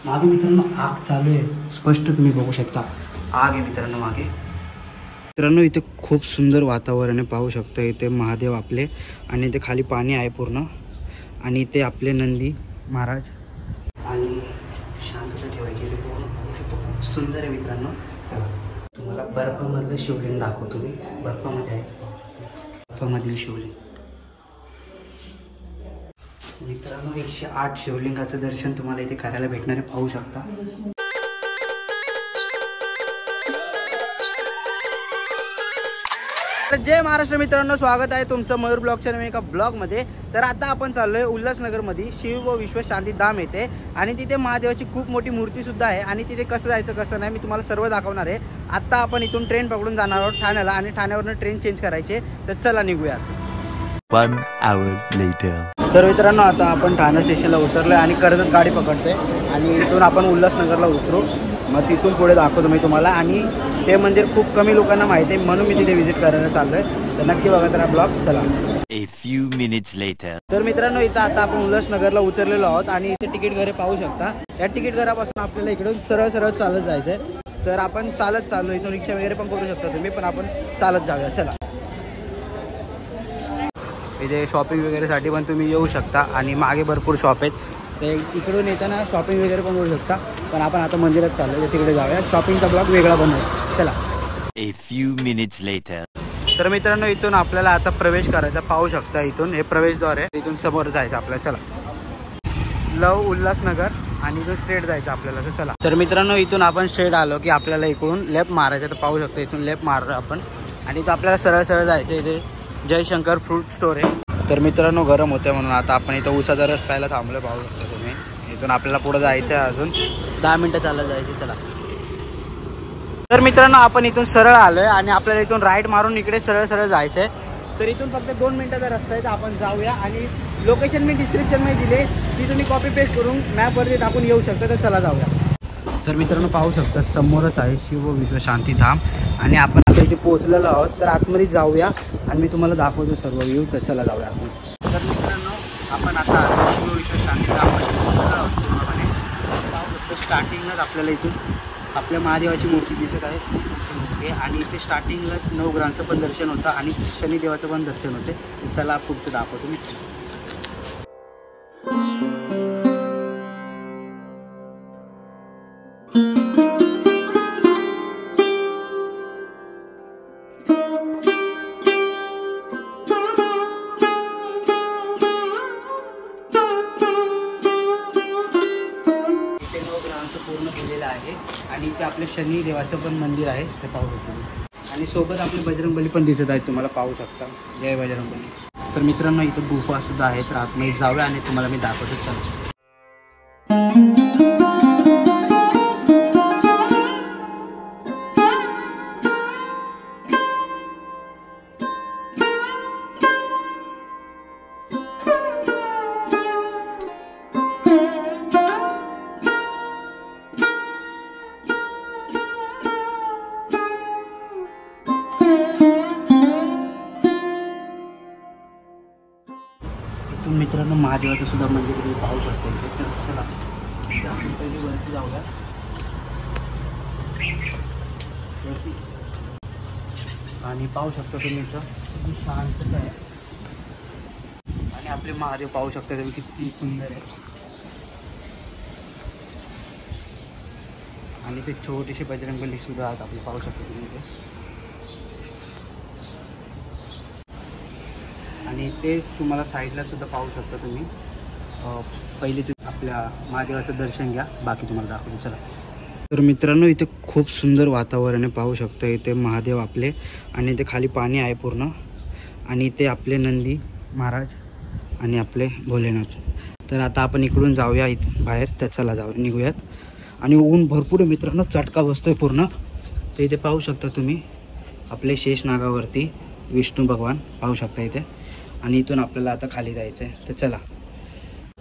मागे मित्रांनो आग चालू आहे, स्पष्ट तुम्ही बघू शकता आग आहे मित्रांनो मागे। मित्रांनो इथे खूप सुंदर वातावरण आहे, पाहू शकता इथे महादेव आपले आणि इथे खाली पाणी आहे पूर्ण आणि इथे आपले नंदी महाराज आणि शांतता ठेवायची इथे पूर्ण पाहू शकतो, खूप सुंदर आहे मित्रांनो। चला तुम्हाला बर्फामधलं शिवलिंग दाखवतो मी, बर्फामध्ये आहे, बर्फामधील शिवलिंग मित्रांनो। 108 शिवलिंगाचं दर्शन तुम्हाला इथे करायला भेटणार आहे, पाहू शकता। जय महाराष्ट्र मित्रांनो, स्वागत आहे तुमचं मयूर ब्लॉगच्या नवीन एका ब्लॉगमध्ये। तर आता आपण चाललोय उल्हासनगरमध्ये शिव व विश्व शांती धाम येथे आणि तिथे महादेवाची खूप मोठी मूर्ती सुद्धा आहे आणि तिथे कसं जायचं कसं नाही मी तुम्हाला सर्व दाखवणार आहे। आता आपण इथून ट्रेन पकडून जाणार आहोत ठाण्याला आणि ठाण्यावरून ट्रेन चेंज करायचे, तर चला निघूया। 1 hour later. तर मित्रांनो आता आपण ठाणे स्टेशनला उतरलोय आणि कर्जत गाडी पकडतोय आणि इथून आपण उल्हासनगरला उतरू, मग तिथून पुढे दाखवतो मी तुम्हाला। आणि ते मंदिर खूप कमी लोकांना माहिती आहे म्हणून मी तिथे विजिट करायला चाललोय, तर नक्की बघा तर हा ब्लॉग। चला A few minutes later. तर मित्रांनो इथं आता आपण उल्हासनगरला उतरलेलो आहोत आणि इथे तिकीट घरे पाहू शकता। या तिकीट घरापासून आपल्याला इकडून सरळ सरळ चालत जायचंय, तर आपण चालत चाललो, इथून रिक्षा वगैरे पण करू शकता तुम्ही, पण आपण चालत जाऊया। चला इथे शॉपिंग वगैरेसाठी पण तुम्ही येऊ शकता आणि मागे भरपूर शॉप आहेत, ते इकडून येताना शॉपिंग वगैरे पण करू शकता, पण आपण आता मंदिरात चाललो तिकडे जाऊया, शॉपिंगचा ब्लॉग वेगळा बनवूया। चला A few minutes later. तर मित्रांनो इथून आपल्याला आता प्रवेश करायचा, पाहू शकता इथून हे प्रवेशद्वार आहे, इथून समोर जायचं आपल्याला। चला लव उल्हासनगर आणि इथून स्ट्रेट जायचं आपल्याला, तर चला। तर मित्रांनो इथून आपण स्ट्रेट आलो की आपल्याला इकडून लेफ्ट मारायचं, तर पाहू शकता इथून लेफ्ट मारलो आपण आणि इथं आपल्याला सरळ सरळ जायचं। इथे जयशंकर फ्रूट स्टोर आहे। तर मित्रांनो गरम होते म्हणून आता आपण इथं उसाचा रस प्यायला थांबलो, पाहू शकता तुम्ही। इथून आपल्याला पुढे जायचं आहे, अजून 10 मिनटं चालत जायची। चला तर मित्रांनो आपण इथून सरळ आलोय आणि आपल्याला इथून राईट मारून इकडे सरळ सरळ जायचंय, तर इथून फक्त 2 मिनिटाचा रस्ता आहे, तर आपण जाऊया। आणि लोकेशन मी डिस्क्रिप्शनमध्ये दिले, ती तुम्ही कॉपी पेस्ट करून मॅपवरती टाकून येऊ शकता, तर चला जाऊया। तर मित्रांनो पाहू शकता समोरच आहे शिव विश्व शांती धाम आणि आपण आता इथे पोहोचलेलो आहोत, तर आतमध्ये जाऊया आणि मी तुम्हाला दाखवतो सर्व व्ह्यू, तर चला जाऊया आतमध्ये। तर मित्रांनो आपण आता शिव विश्व शांती धाममध्ये पोहोचलो आहोत पूर्णपणे, पाहू शकतो स्टार्टिंगलाच आपल्याला इथून आपल्या महादेवाची मूर्ती दिसत आहे आणि इथे स्टार्टिंगलाच नवग्रहांचं पण दर्शन होतं आणि शनिदेवाचं पण दर्शन होते। चला पुढचं दाखवतो मी। पूर्ण केलेलं आहे आणि इथे आपले शनी देवाचं पण मंदिर आहे, ते पाहू शकतो आणि सोबत आपले बजरंगबली पण दिसत आहेत, तुम्हाला पाहू शकता। जय बजरंगबली। तर मित्रांनो इथं गुफा सुद्धा आहे, तर आतमध्ये जाऊया आणि तुम्हाला मी दाखवतो। चला मित्रांनो महादेवाचं सुद्धा मंदिर तुम्ही पाहू शकता। चला आपण पहिले वरती जाऊया आणि पाहू शकता तुम्ही इथं शांतता आहे आणि आपले महादेव पाहू शकता तुम्ही किती सुंदर आहे आणि ते छोटीशी बजरंगबली सुद्धा आहेत आपले, पाहू शकता तुम्ही इथे। आणि ते तुम्हाला साईडला सुद्धा पाहू शकता तुम्ही। पहिले ते आपल्या महादेवाचं दर्शन घ्या, बाकी तुम्हाला दाखवतो। चला तर मित्रांनो इथे खूप सुंदर वातावरण आहे, पाहू शकता इथे महादेव आपले आणि इथे खाली पाणी आहे पूर्ण आणि इथे आपले नंदी महाराज आणि आपले भोलेनाथ। तर आता आपण इकडून जाऊया इथे बाहेर, तर चला जाऊ निघूयात। आणि ऊन भरपूर आहे मित्रांनो, चटका बसतोय पूर्ण, तर इथे पाहू शकता तुम्ही आपले शेषनागावरती विष्णू भगवान पाहू शकता इथे आणि इथून आपल्याला आता खाली जायचं आहे, तर चला।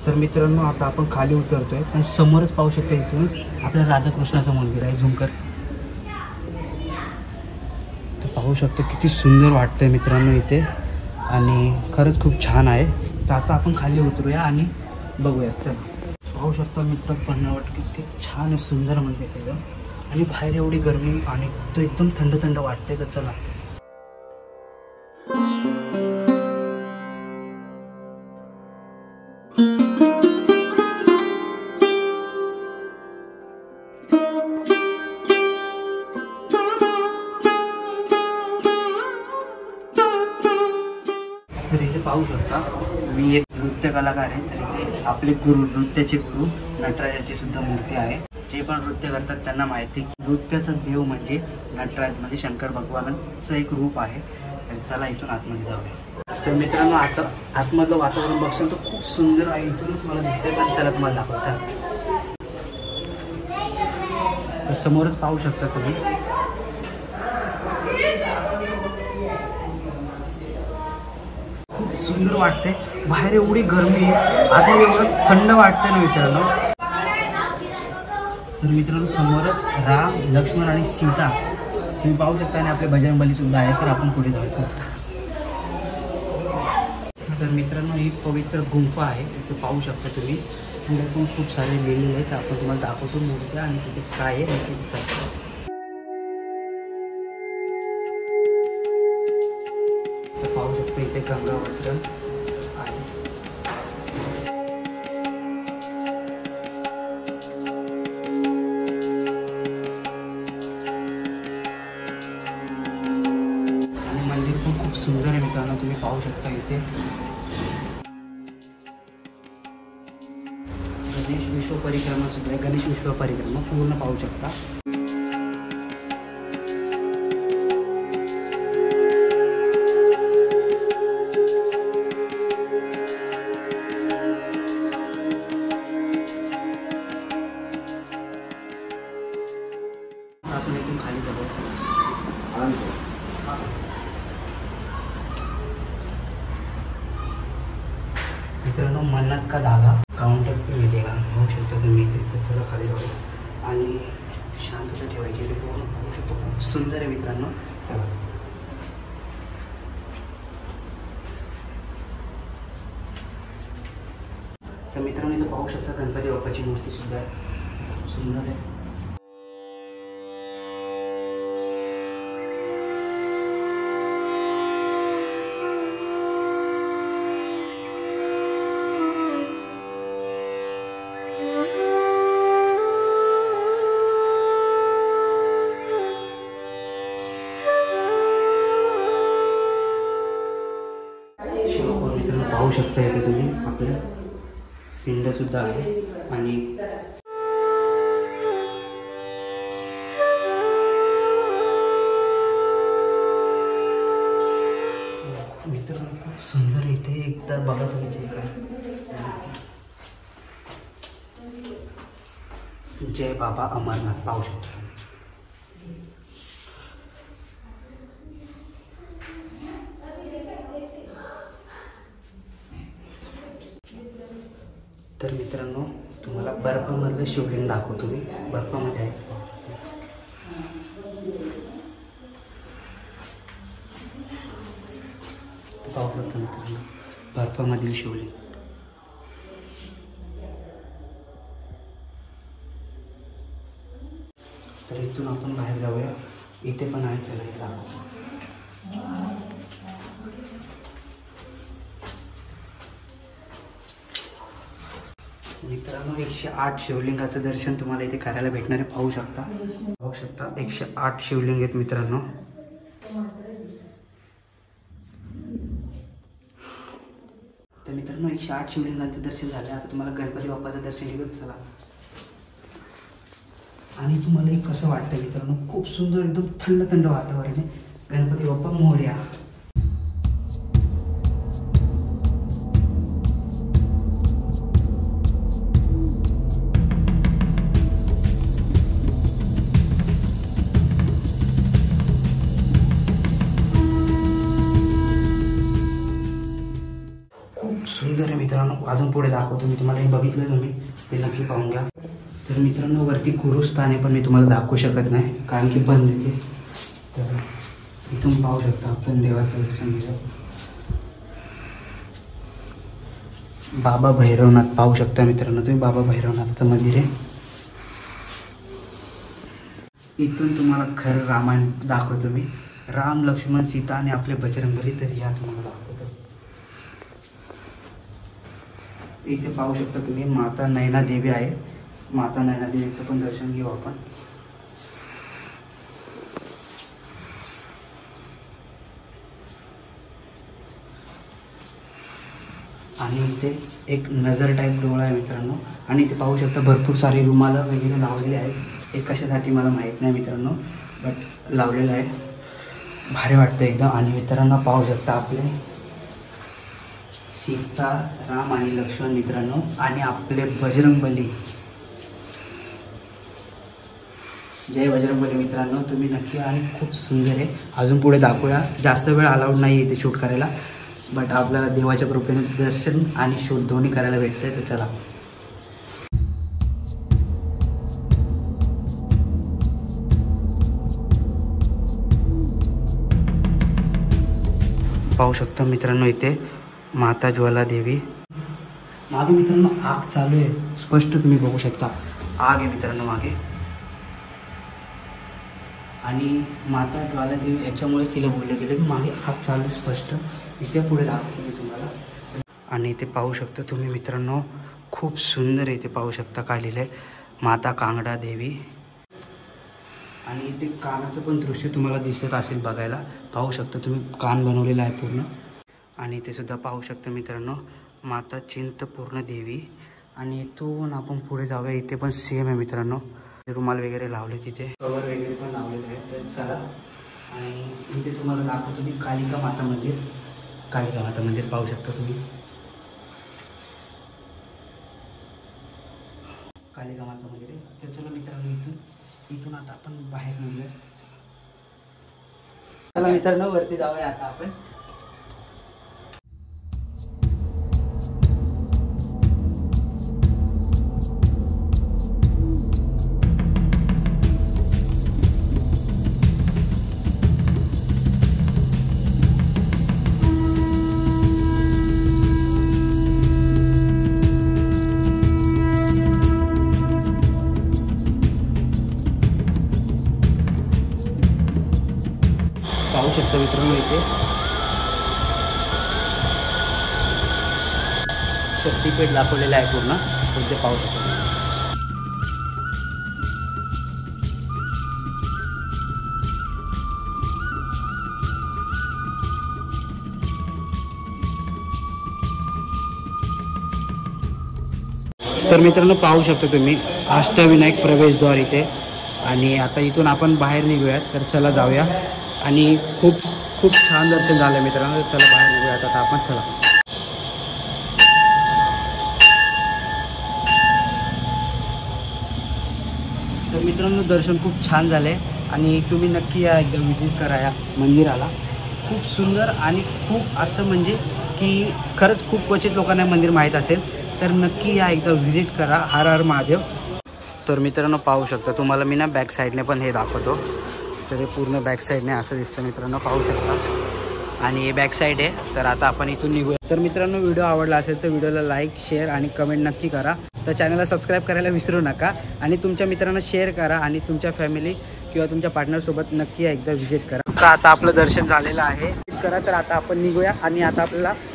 तर मित्रांनो आता आपण खाली उतरतोय, पण समोरच पाहू शकता इथून आपल्या राधाकृष्णाचं मंदिर आहे झुंकर, तर पाहू शकता किती सुंदर वाटतंय मित्रांनो इथे आणि खरंच खूप छान आहे। तर आता आपण खाली उतरूया आणि बघूया। चला पाहू पाहू शकता मित्र बनावट किती छान सुंदर म्हणजे त्याचं. आणि बाहेर एवढी गरमी आणि तो एकदम थंड थंड वाटते. तर चला तर इथे पाहू शकता मी एक नृत्य कलाकार आहे. तर इथे आपले गुरु, नृत्याचे गुरु नटराजाची सुद्धा मूर्ती आहे. जे पण नृत्य करतात त्यांना माहिती आहे की नृत्याचा देव म्हणजे नटराज, म्हणजे शंकर भगवानाचं एक रूप आहे. तर चला इथून आतमध्ये जाऊया. तर मित्रांनो आता आतमधलं वातावरण बघशाल तर खूप सुंदर आहे. इथूनच मला दिसतंय, पण चला तुम्हाला दाखवा. चला तर समोरच पाहू शकता तुम्ही. खूप सुंदर वाटते. बाहेर एवढी गरमी आहे, आता एवढं थंड वाटतं ना मित्रांनो. तर मित्रांनो समोरच राम, लक्ष्मण आणि सीता तुम्ही पाहू शकता. आणि आपले बजरंगबली सुद्धा आहे. तर आपण पुढे जायचं. तर मित्रांनो ही पवित्र गुंफा आहे. इथे पाहू शकता तुम्ही. पुढे पण खूप सारे लिहिलेले आहेत. आपण तुम्हाला दाखवतो मूर्त्या आणि तिथे काय आहे ते विचारतो. तर पाहू शकता इथे गंगावत्र आहे. आणि मंदिर पण खूप सुंदर आहे मित्रांनो. तुम्ही पाहू शकता इथे गणेश विश्व परिक्रमा सुद्धा आहे. गणेश विश्व परिक्रमा पूर्ण पाहू शकता. आपण इथून खाली जाऊ. मित्रांनो मन्नत का धागा काउंटर पे मिलेगा बघू शकतो तुम्ही. इथे चला खाली जाऊ आणि शांतता ठेवायची. ते पूर्ण पाहू शकतो. खूप सुंदर आहे मित्रांनो. चला तर मित्रांनो इथं पाहू शकता गणपती बाप्पाची मूर्ती सुद्धा आहे. खूप सुंदर आहे. मित्रांनो पाहू शकता इथे तुम्ही आपलं पिंड सुद्धा आहे. आणि मित्रांनो खूप सुंदर इथे एकदा बघा तुम्ही. जे काय जय बाबा अमरनाथ पाहू शकता. तर मित्रांनो तुम्हाला बर्फामधलं शिवलिंग दाखवतो मी. बर्फामध्ये आहे. पाहू शकता मित्रांनो बर्फामधील शिवलिंग. तर इथून आपण बाहेर जाऊया. इथे पण आहे. चला हे दाखवतो. मित्रांनो 108 शिवलिंगाचं दर्शन तुम्हाला इथे करायला भेटणार आहे. पाहू शकता 108 शिवलिंग आहेत मित्रांनो. तर मित्रांनो 108 शिवलिंगाचं दर्शन झालं. आता तुम्हाला गणपती बाप्पाचं दर्शन घेतो. चला. आणि तुम्हाला एक कसं वाटतं मित्रांनो. खूप सुंदर एकदम थंड थंड वातावरण आहे. गणपती बाप्पा मोरया. सुंदर आहे मित्रांनो. अजून पुढे दाखवतो मी तुम्हाला. हे बघितलं तुम्ही ते नक्की पाहून घ्या. तर मित्रांनो वरती गुरुस्थान आहे पण मी तुम्हाला दाखवू शकत नाही कारण की बंद आहे. तर इथून पाहू शकता आपण देवाचं दर्शन घेऊ. बाबा भैरवनाथ पाहू शकता मित्रांनो तुम्ही, बाबा भैरवनाथाचं मंदिर आहे. इथून तुम्हाला खरं रामायण दाखवतो मी. राम लक्ष्मण सीता आणि आपले बजरंगबली, तर या तुम्हाला दाखवतो. इथे पाहू शकता तुम्ही माता नैना देवी आहे. माता नैना देवीचं पण दर्शन घेऊ आपण. आणि इथे एक नजर टाईप डोळा आहे मित्रांनो. आणि इथे पाहू शकता भरपूर सारी रुमालं वगैरे लावलेली आहेत. हे कशासाठी मला माहीत नाही मित्रांनो, बट लावलेलं आहे. भारी वाटतं एकदम. आणि मित्रांनो पाहू शकता आपले सीता, राम आणि लक्ष्मण मित्रांनो, आणि आपले बजरंगबली. जय बजरंगबली मित्रांनो, तुम्ही नक्की. आणि खूप सुंदर आहे. अजून पुढे दाखवूया. जास्त वेळ अलाउड नाही आहे इथे शूट करायला, बट आपल्याला देवाच्या कृपेने दर्शन आणि शूट दोन्ही करायला भेटतंय. तर चला. पाहू शकता मित्रांनो इथे माता ज्वाला देवी. मागे मित्रांनो आग चालू आहे, स्पष्ट तुम्ही बघू शकता. आग आहे मित्रांनो मागे. आणि माता ज्वाला देवी याच्यामुळे तिला बोलले गेले की मागे आग चालू आहे स्पष्ट. इथे पुढे दाखवतो मी तुम्हाला. आणि इथे पाहू शकता तुम्ही मित्रांनो, खूप सुंदर आहे. इथे पाहू शकता काय लिहिलं आहे, माता कांगडा देवी. आणि इथे कानाचं पण दृश्य तुम्हाला दिसत असेल बघायला. पाहू शकता तुम्ही कान बनवलेला आहे पूर्ण. आणि इथे सुद्धा पाहू शकता मित्रांनो माता चिंतपूर्ण देवी. आणि इथून आपण पुढे जाऊया. इथे पण सेम आहे मित्रांनो, रुमाल वगैरे लावले, तिथे कवर वगैरे पण लावलेले आहेत. तर चला. आणि इथे तुम्हाला दाखवतो मी कालिका माता मंदिर. कालिका माता मंदिर पाहू शकता तुम्ही. कालिका माता मंदिर आहे. तर चला मित्रांनो इथून आता आपण बाहेर निघूया. चला मित्रांनो वरती जाऊया आता आपण. पाहू शकता मित्रांनो इथे शक्तीपीठ दाखवलेलं आहे पूर्ण. इथे पाहू शकता. तर मित्रांनो पाहू शकता तुम्ही अष्टविनायक प्रवेशद्वार इथे. आणि आता इथून आपण बाहेर निघूयात. तर चला जाऊया. आणि खूप खूप छान दर्शन झालं मित्रांनो. चला बाहेर निघूयात आता आपण. चला. तर मित्रांनो दर्शन खूप छान झाले. आणि तुम्ही नक्की या एकदा विजिट करा या मंदिराला. खूप सुंदर आणि खूप असं म्हणजे की खरंच खूप क्वचित लोकांना मंदिर माहीत असेल, तर नक्की या एकदा विजिट करा. हर हर महादेव. तर मित्रांनो पाहू शकता तुम्हाला मी ना बॅक साईडने पण हे दाखवतो. तर हे पूर्ण बॅक साईडने असं दिसतं मित्रांनो, पाहू शकता. आणि हे बॅक साईड आहे. तर आता आपण इथून निघूया. तर मित्रांनो व्हिडिओ आवडला असेल तर व्हिडिओला लाईक, शेअर आणि कमेंट नक्की करा. तर चॅनलला सबस्क्राईब करायला विसरू नका. आणि तुमच्या मित्रांना शेअर करा. आणि तुमच्या फॅमिली किंवा तुमच्या पार्टनरसोबत नक्की एकदा विजिट करा. तर आता आपलं दर्शन झालेलं आहे. करा. तर आता आपण निघूया. आणि आता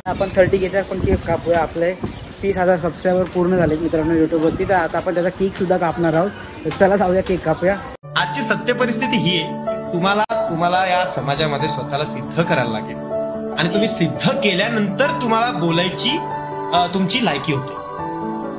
आपण 30Kचा पण केक कापूया. आपले 30,000 सबस्क्रायबर पूर्ण झाले मित्रांनो यूट्यूबवरती. तर आता आपण त्याचा केकसुद्धा कापणार आहोत. तर चला जाऊया केक कापूया. आजची सत्य परिस्थिती ही आहे, तुम्हाला या समाजामध्ये स्वतःला सिद्ध करायला लागेल. आणि तुम्ही सिद्ध केल्यानंतर तुम्हाला बोलायची तुमची लायकी होते.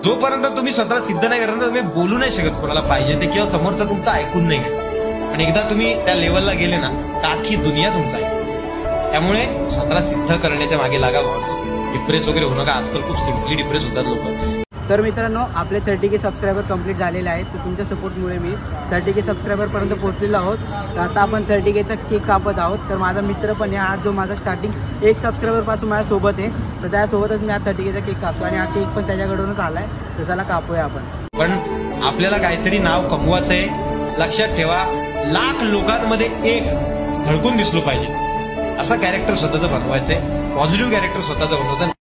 जोपर्यंत तुम्ही स्वतःला सिद्ध नाही करणार तुम्ही बोलू नाही शकत कोणाला पाहिजे ते, किंवा समोरचा तुमचं ऐकून नाही घेत. आणि एकदा तुम्ही त्या लेवलला गेले ना तर अख्खी दुनिया तुमचा आहे. त्यामुळे स्वतःला सिद्ध करण्याच्या मागे लागावं. डिप्रेस वगैरे होणं का, आजकाल खूप सिम्पली डिप्रेस होतात लोक. तर मित्रांनो आपले 30K सबस्क्रायबर कंप्लीट झालेले आहेत. तर तुमच्या सपोर्टमुळे मी 30K सबस्क्रायबरपर्यंत पोहोचलेलो आहोत. तर आता आपण 30Kचा केक कापत आहोत. तर माझा मित्र पण आहे आज, जो माझा स्टार्टिंग 1 सबस्क्रायबरपासून माझ्यासोबत आहे. तर त्यासोबतच मी आज 30Kचा केक कापतो. आणि हा केक पण त्याच्याकडूनच आला आहे. तर चला कापूया आपण. पण आपल्याला काहीतरी नाव कमवायचं आहे. लक्षात ठेवा, लाख लोकांमध्ये एक धडकून दिसलो पाहिजे. असा कॅरेक्टर स्वतःचं बनवायचंय. पॉझिटिव्ह कॅरेक्टर स्वतःचं बनवायचं.